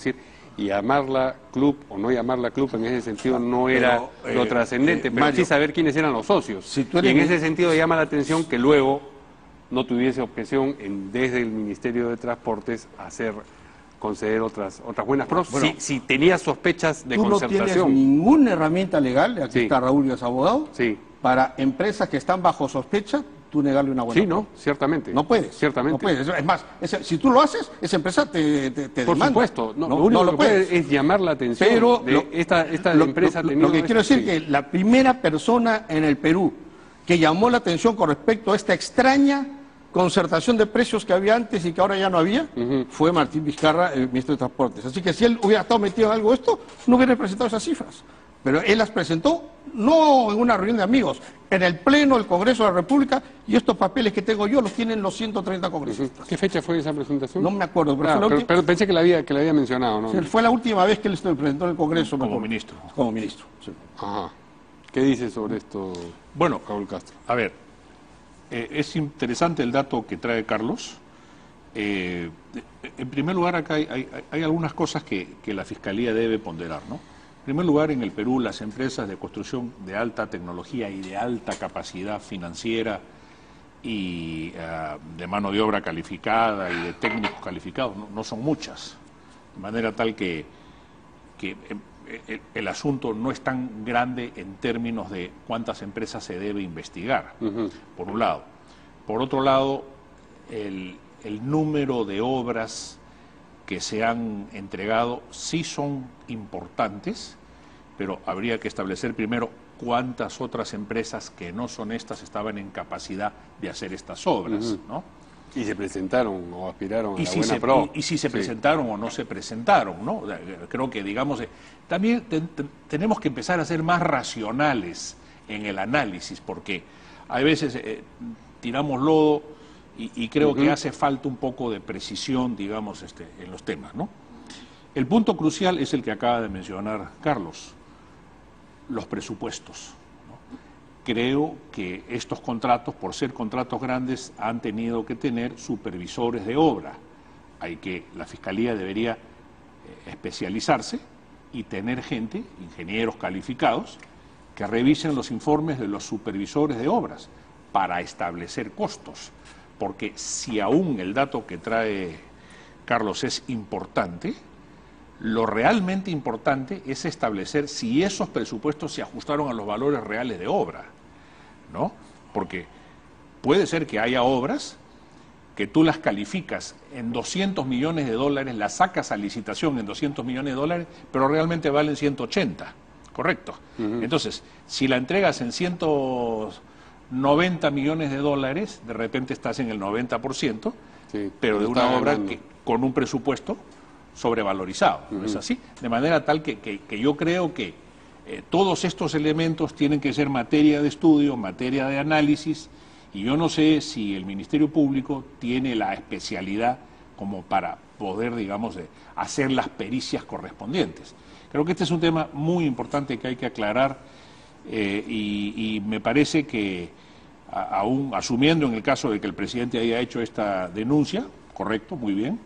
decir, y llamarla club o no llamarla club en ese sentido no era lo trascendente, pero Mario, sí saber quiénes eran los socios. Si tú y eres en ese sentido llama la atención que luego no tuviese objeción desde el Ministerio de Transportes conceder otras buenas pruebas, bueno, si tenía sospechas de tú concertación. no tienes ninguna herramienta legal, aquí Sí. está Raúl, que es abogado, Sí. para empresas que están bajo sospecha, tú negarle una buena Sí, prueba. no, ciertamente. No puedes. Ciertamente. No puedes. Es más, si tú lo haces, esa empresa te Por demanda. supuesto. No, lo único que puede es llamar la atención. Pero de esta empresa ha tenido lo que quiero decir sí. es que la primera persona en el Perú que llamó la atención con respecto a esta extraña concertación de precios que había antes y que ahora ya no había, fue Martín Vizcarra, el ministro de Transportes. Así que si él hubiera estado metido en algo de esto, no hubiera presentado esas cifras. Pero él las presentó no en una reunión de amigos, en el Pleno del Congreso de la República, y estos papeles que tengo yo los tienen los 130 congresistas. ¿Qué fecha fue esa presentación? No me acuerdo, pero, fue la última, pero pensé que la había mencionado, ¿no? sí, fue la última vez que él se presentó en el Congreso. Como ministro. Como ministro, sí. Ajá. ¿Qué dice sobre esto, Bueno, Raúl Castro? a ver, es interesante el dato que trae Carlos. En primer lugar, acá hay algunas cosas que la Fiscalía debe ponderar, ¿no? En primer lugar, en el Perú, las empresas de construcción de alta tecnología y de alta capacidad financiera y de mano de obra calificada y de técnicos calificados no son muchas, de manera tal que el asunto no es tan grande en términos de cuántas empresas se debe investigar, por un lado. Por otro lado, el número de obras que se han entregado sí son importantes, pero habría que establecer primero cuántas otras empresas que no son estas estaban en capacidad de hacer estas obras, ¿no? Y se presentaron o aspiraron a la Y buena prueba. y si se presentaron o no se presentaron, ¿no? Creo que, digamos, también tenemos que empezar a ser más racionales en el análisis, porque hay veces tiramos lodo y creo que hace falta un poco de precisión, digamos, en los temas, ¿no? El punto crucial es el que acaba de mencionar Carlos, los presupuestos. Creo que estos contratos, por ser contratos grandes, han tenido que tener supervisores de obra. La Fiscalía debería especializarse y tener gente, ingenieros calificados, que revisen los informes de los supervisores de obras para establecer costos. Porque si aún el dato que trae Carlos es importante, lo realmente importante es establecer si esos presupuestos se ajustaron a los valores reales de obra, ¿no? Porque puede ser que haya obras que tú las calificas en 200 millones de dólares, las sacas a licitación en 200 millones de dólares, pero realmente valen 180, ¿correcto? Entonces, si la entregas en 190 millones de dólares, de repente estás en el 90%, Sí, pero de una obra ganando. que con un presupuesto sobrevalorizado, ¿no es así? De manera tal que yo creo que todos estos elementos tienen que ser materia de estudio, materia de análisis, y yo no sé si el Ministerio Público tiene la especialidad como para poder, digamos, hacer las pericias correspondientes. Creo que este es un tema muy importante que hay que aclarar y me parece que, aún asumiendo en el caso de que el presidente haya hecho esta denuncia, correcto, muy bien,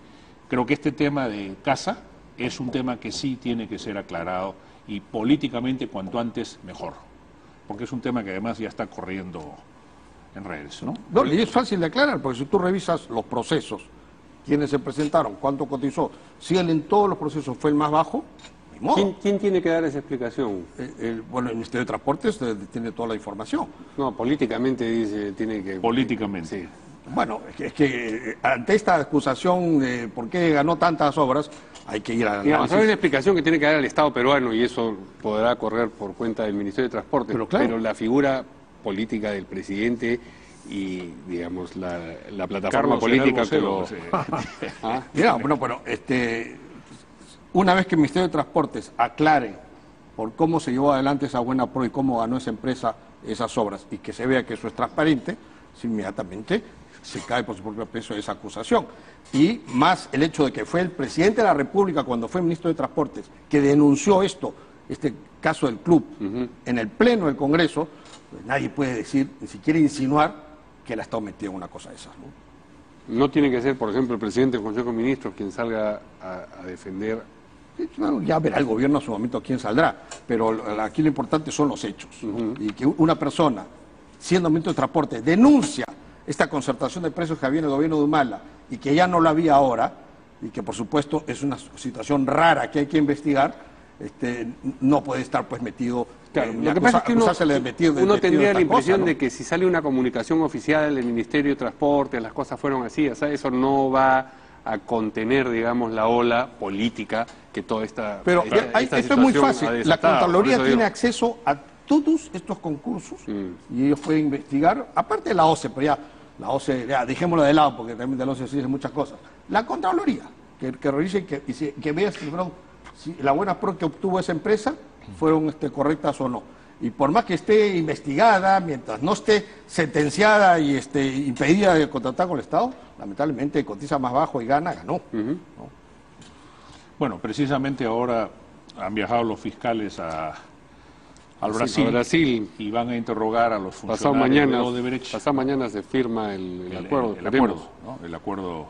creo que este tema de casa es un tema que sí tiene que ser aclarado y políticamente cuanto antes mejor, porque es un tema que además ya está corriendo en redes, ¿no? No, y es fácil de aclarar, porque si tú revisas los procesos, quiénes se presentaron, cuánto cotizó, si él en todos los procesos fue el más bajo, ni modo. ¿Quién tiene que dar esa explicación? Bueno, el Ministerio de Transportes tiene toda la información. No, políticamente dice, tiene que... Políticamente. Sí. Bueno, es que ante esta acusación de por qué ganó tantas obras, hay que ir a Digamos, hay una explicación que tiene que dar el Estado peruano y eso podrá correr por cuenta del Ministerio de Transporte, Pero claro. la figura política del presidente y, digamos, la plataforma Carlos era el política que vocero, lo... sí. ¿Ah? Mira, bueno, una vez que el Ministerio de Transportes aclare por cómo se llevó adelante esa buena prueba y cómo ganó esa empresa esas obras y que se vea que eso es transparente, inmediatamente se cae por su propio peso esa acusación. Y más el hecho de que fue el presidente de la República, cuando fue ministro de Transportes, que denunció este caso del club, en el Pleno del Congreso, pues nadie puede decir, ni siquiera insinuar, que él ha estado metido en una cosa de esas, ¿no? No tiene que ser, por ejemplo, el presidente del Consejo de Ministros quien salga a defender Bueno, ya verá el gobierno a su momento quién saldrá, pero aquí lo importante son los hechos, ¿no? Y que una persona, siendo ministro de Transporte, denuncia esta concertación de precios que había en el gobierno de Humala y que ya no la había ahora, y que por supuesto es una situación rara que hay que investigar, no puede estar pues metido. Claro, lo que pasa es que uno tendría la impresión, ¿no?, de que si sale una comunicación oficial del Ministerio de Transporte, las cosas fueron así, o sea, eso no va a contener, digamos, la ola política que toda esta Pero esta esto es muy situación fácil. La Contraloría tiene acceso a todos estos concursos y ellos pueden investigar, aparte de la OCE, pero ya la OCE, ya dejémoslo de lado porque también de la OCE se dicen muchas cosas. La Contraloría, que revise y que vea si la buena pro que obtuvo esa empresa fueron correctas o no. Y por más que esté investigada, mientras no esté sentenciada y impedida de contratar con el Estado, lamentablemente cotiza más bajo y ganó. ¿No? Bueno, precisamente ahora han viajado los fiscales al Brasil, y van a interrogar a los funcionarios de Odebrecht. Pasado mañana se firma el acuerdo. El acuerdo,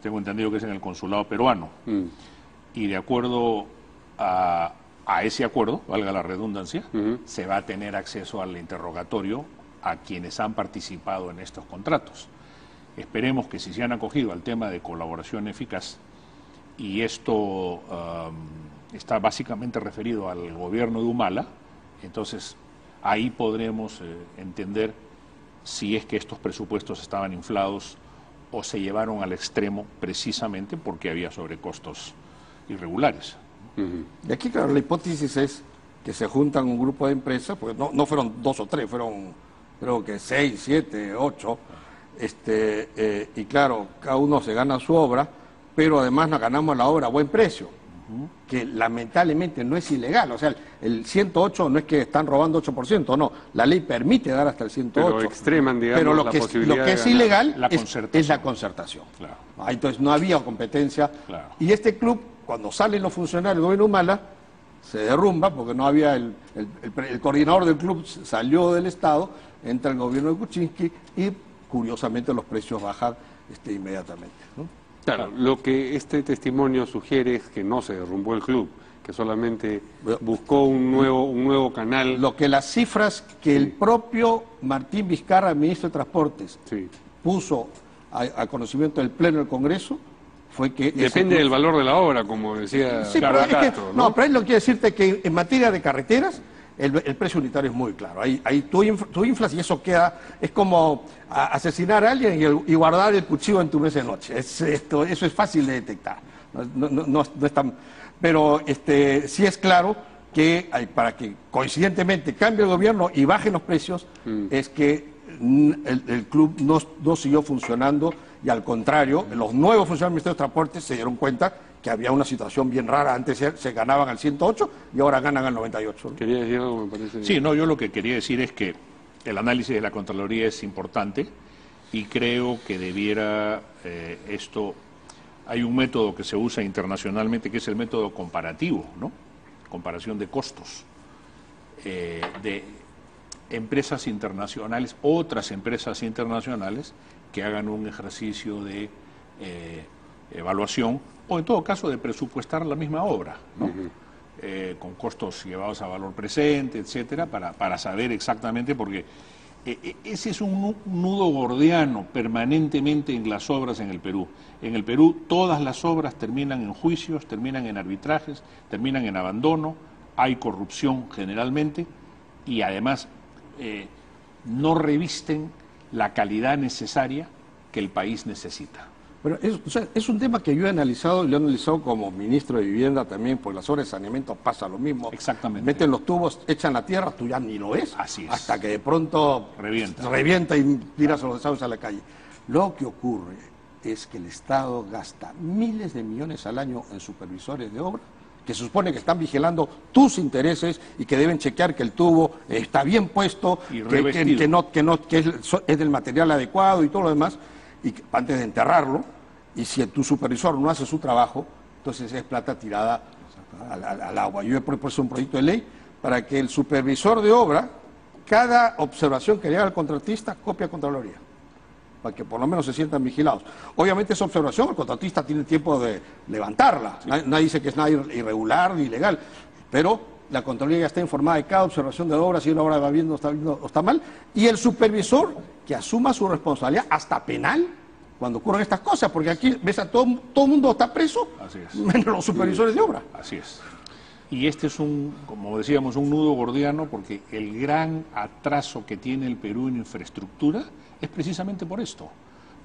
tengo entendido que es en el consulado peruano. Y de acuerdo a ese acuerdo, valga la redundancia, se va a tener acceso al interrogatorio a quienes han participado en estos contratos. Esperemos que si se han acogido al tema de colaboración eficaz, y esto está básicamente referido al gobierno de Humala, entonces ahí podremos entender si es que estos presupuestos estaban inflados o se llevaron al extremo precisamente porque había sobrecostos irregulares. Y aquí, claro, la hipótesis es que se juntan un grupo de empresas, porque no fueron 2 o 3, fueron creo que 6, 7, 8, y claro, cada uno se gana su obra, pero además nos ganamos la obra a buen precio, que lamentablemente no es ilegal. O sea, el 108 no es que están robando 8%, no, la ley permite dar hasta el 108. Pero extreman, digamos, pero lo que es ilegal es la concertación. Claro. Entonces no había competencia. Claro. Y este club, cuando salen los funcionarios del gobierno de Humala, se derrumba porque no había el coordinador del club salió del Estado, entra el gobierno de Kuczynski y curiosamente los precios bajan inmediatamente, ¿no? Claro, lo que este testimonio sugiere es que no se derrumbó el club, que solamente buscó un nuevo canal. Lo que las cifras que el propio Martín Vizcarra, ministro de Transportes, puso a conocimiento del Pleno del Congreso, fue que... Depende del valor de la obra, como decía Castro, ¿no? Pero ahí lo quiere decirte que en materia de carreteras, el precio unitario es muy claro. Ahí tú inflas y eso queda... Es como asesinar a alguien y guardar el cuchillo en tu mesa de noche. Eso es fácil de detectar. No es tan... Pero sí es claro que para que coincidentemente cambie el gobierno y bajen los precios, es que el club no siguió funcionando y al contrario, los nuevos funcionarios del Ministerio de Transporte se dieron cuenta que había una situación bien rara. Antes se ganaban al 108 y ahora ganan al 98. Quería decir algo, me parece. Sí, no, yo lo que quería decir es que el análisis de la Contraloría es importante y creo que debiera hay un método que se usa internacionalmente que es el método comparativo, ¿no? Comparación de costos de empresas internacionales, otras empresas internacionales que hagan un ejercicio de evaluación o en todo caso de presupuestar la misma obra, ¿no? Con costos llevados a valor presente, etcétera, para saber exactamente, porque ese es un nudo gordiano permanentemente en las obras en el Perú. En el Perú todas las obras terminan en juicios, terminan en arbitrajes, terminan en abandono, hay corrupción generalmente y además no revisten la calidad necesaria que el país necesita. Pero es un tema que yo he analizado, y lo he analizado como ministro de Vivienda también, porque las obras de saneamiento pasa lo mismo. Exactamente. Meten los tubos, echan la tierra, tú ya ni lo ves. Así es. Hasta que de pronto revienta y tiras los desagües a la calle. Lo que ocurre es que el Estado gasta miles de millones al año en supervisores de obra, que se supone que están vigilando tus intereses y que deben chequear que el tubo está bien puesto, que es del material adecuado y todo lo demás, y antes de enterrarlo, y si tu supervisor no hace su trabajo, entonces es plata tirada al agua. Yo he propuesto un proyecto de ley para que el supervisor de obra, cada observación que le haga al contratista, copia a Contraloría. para que por lo menos se sientan vigilados. Obviamente esa observación el contratista tiene tiempo de levantarla, sí. Nadie dice que es nada irregular ni ilegal, pero la Contraloría ya está informada de cada observación de la obra, si la obra va bien o está mal, y el supervisor que asuma su responsabilidad hasta penal cuando ocurren estas cosas, porque aquí ves a todo el mundo está preso, menos los supervisores de obra. Así es. Y este es como decíamos, un nudo gordiano, porque el gran atraso que tiene el Perú en infraestructura es precisamente por esto.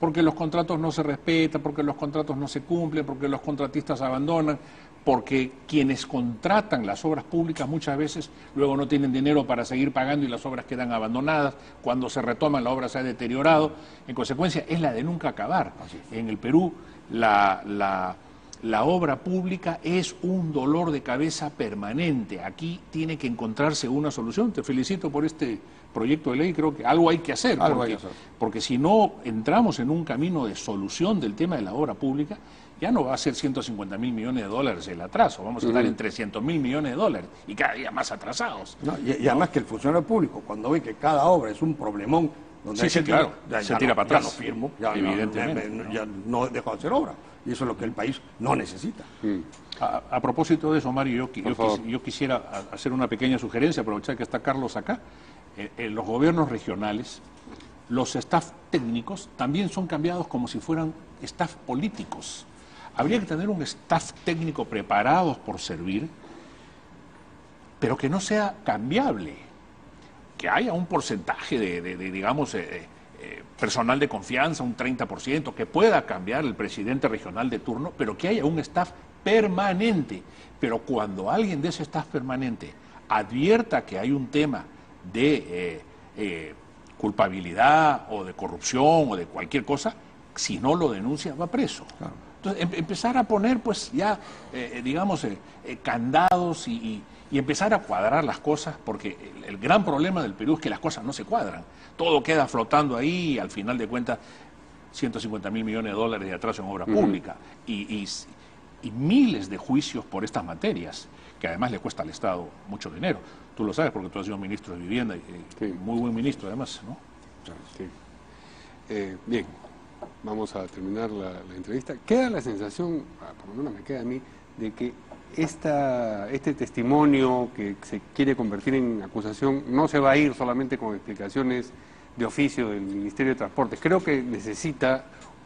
Porque los contratos no se respetan, porque los contratos no se cumplen, porque los contratistas abandonan, porque quienes contratan las obras públicas muchas veces luego no tienen dinero para seguir pagando y las obras quedan abandonadas. Cuando se retoman, la obra se ha deteriorado. En consecuencia, es la de nunca acabar. En el Perú, la obra pública es un dolor de cabeza permanente. Aquí tiene que encontrarse una solución. Te felicito por este proyecto de ley. Creo que algo hay que hacer. Porque si no entramos en un camino de solución del tema de la obra pública, ya no va a ser 150.000 millones de dólares el atraso. Vamos a estar en 300.000 millones de dólares y cada día más atrasados. Y además que el funcionario público, cuando ve que cada obra es un problemón, donde claro, se tira para atrás. Ya no firmo, evidentemente. Ya no dejo de hacer obra. Y eso es lo que el país no necesita. A propósito de eso, Mario, yo quisiera hacer una pequeña sugerencia, aprovechar que está Carlos acá. En los gobiernos regionales, los staff técnicos también son cambiados como si fueran staff políticos. Habría que tener un staff técnico preparado por servir, pero que no sea cambiable. Que haya un porcentaje digamos, personal de confianza, un 30%, que pueda cambiar el presidente regional de turno, pero que haya un staff permanente. Pero cuando alguien de ese staff permanente advierta que hay un tema de culpabilidad o de corrupción o de cualquier cosa, si no lo denuncia, va preso. Claro. Entonces, empezar a poner, pues, ya, digamos, candados y empezar a cuadrar las cosas, porque el gran problema del Perú es que las cosas no se cuadran. Todo queda flotando ahí y al final de cuentas 150.000 millones de dólares de atraso en obra pública y miles de juicios por estas materias, que además le cuesta al Estado mucho dinero. Tú lo sabes porque tú has sido ministro de Vivienda y muy buen ministro además, ¿no? Sí. Bien, vamos a terminar la entrevista. Queda la sensación, por lo menos me queda a mí, de que este testimonio que se quiere convertir en acusación no se va a ir solamente con explicaciones de oficio del Ministerio de Transportes. Creo que necesita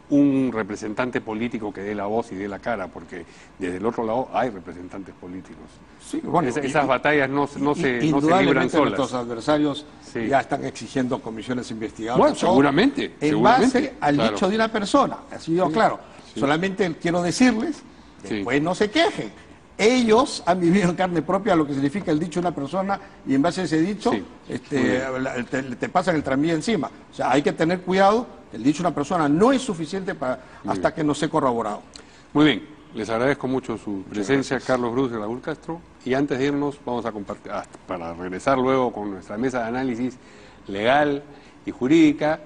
un representante político que dé la voz y dé la cara, porque desde el otro lado hay representantes políticos. Sí, bueno, esas batallas no se libran solas. Nuestros adversarios ya están exigiendo comisiones investigadoras. Bueno, seguramente. En base al dicho de una persona. Así yo, claro. Solamente quiero decirles, después no se quejen. Ellos han vivido en carne propia lo que significa el dicho de una persona y en base a ese dicho te pasan el tranvía encima. O sea, hay que tener cuidado. El dicho de una persona no es suficiente hasta que no sea corroborado. Muy bien, les agradezco mucho su presencia, Carlos Cruz y Raúl Castro. Y antes de irnos, vamos a compartir, para regresar luego con nuestra mesa de análisis legal y jurídica,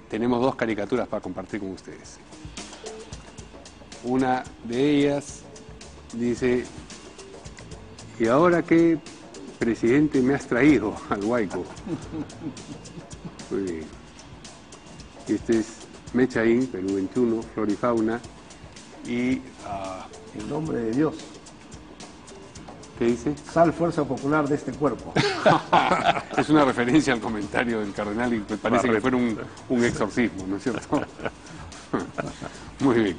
tenemos dos caricaturas para compartir con ustedes. Una de ellas dice: ¿y ahora qué presidente me has traído al Huayco? Muy bien. Este es Mechaín, Perú 21, Flora y Fauna. Y en nombre de Dios. ¿Qué dice? Sal fuerza popular de este cuerpo. Es una referencia al comentario del cardenal y me parece que fuera un exorcismo, ¿no es cierto? Muy bien.